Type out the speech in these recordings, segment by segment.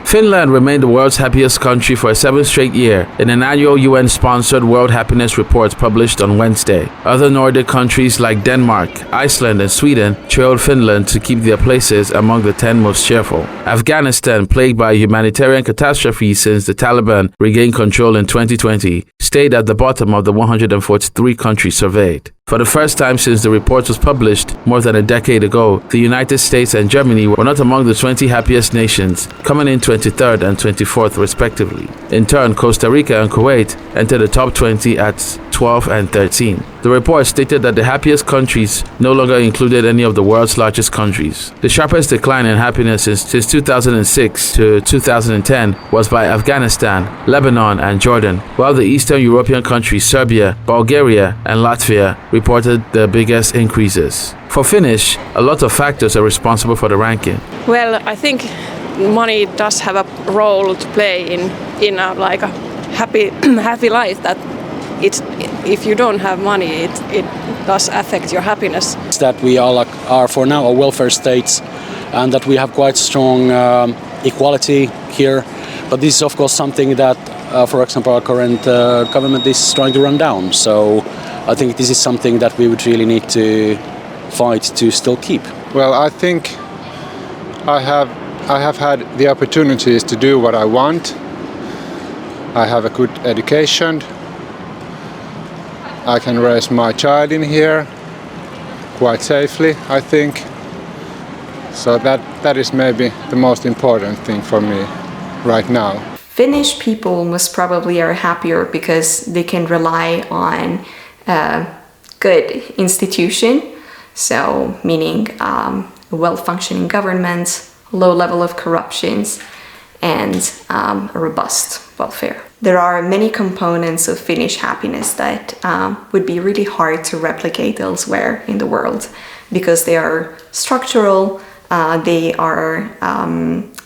Finland remained the world's happiest country for a 7th straight year in an annual UN-sponsored World Happiness Report published on Wednesday. Other Nordic countries like Denmark, Iceland, and Sweden trailed Finland to keep their places among the 10 most cheerful. Afghanistan, plagued by a humanitarian catastrophe since the Taliban regained control in 2020, stayed at the bottom of the 143 countries surveyed. For the first time since the report was published more than a decade ago, the United States and Germany were not among the 20 happiest nations, coming in 23rd and 24th respectively. In turn, Costa Rica and Kuwait entered the top 20 at 12 and 13. The report stated that the happiest countries no longer included any of the world's largest countries. The sharpest decline in happiness since 2006 to 2010 was by Afghanistan, Lebanon, and Jordan, while the Eastern European countries Serbia, Bulgaria, and Latvia reported the biggest increases. For Finnish, a lot of factors are responsible for the ranking. Well, I think money does have a role to play in a happy life. That if you don't have money, it does affect your happiness. That we are for now a welfare state, and that we have quite strong equality here. But this is of course something that, for example, our current government is trying to run down. So I think this is something that we would really need to fight to still keep. Well, I think I have had the opportunities to do what I want. I have a good education. I can raise my child in here quite safely, I think. So that is maybe the most important thing for me right now. Finnish people most probably are happier because they can rely on a good institution, so meaning a well-functioning government, low level of corruptions, and a robust welfare. There are many components of Finnish happiness that would be really hard to replicate elsewhere in the world because they are structural, they are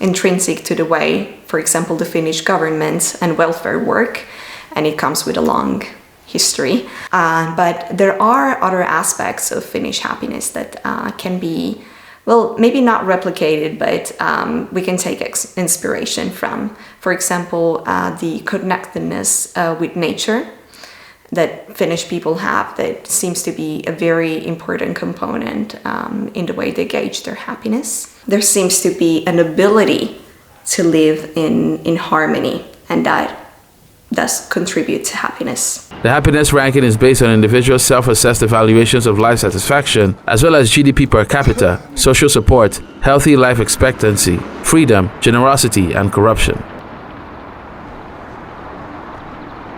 intrinsic to the way, for example, the Finnish government and welfare work, and it comes with a long history. But there are other aspects of Finnish happiness that can be, well, maybe not replicated, but we can take inspiration from. For example, the connectedness with nature that Finnish people have that seems to be a very important component in the way they gauge their happiness. There seems to be an ability to live in harmony, and that does contribute to happiness. The happiness ranking is based on individual self-assessed evaluations of life satisfaction, as well as GDP per capita, social support, healthy life expectancy, freedom, generosity, and corruption.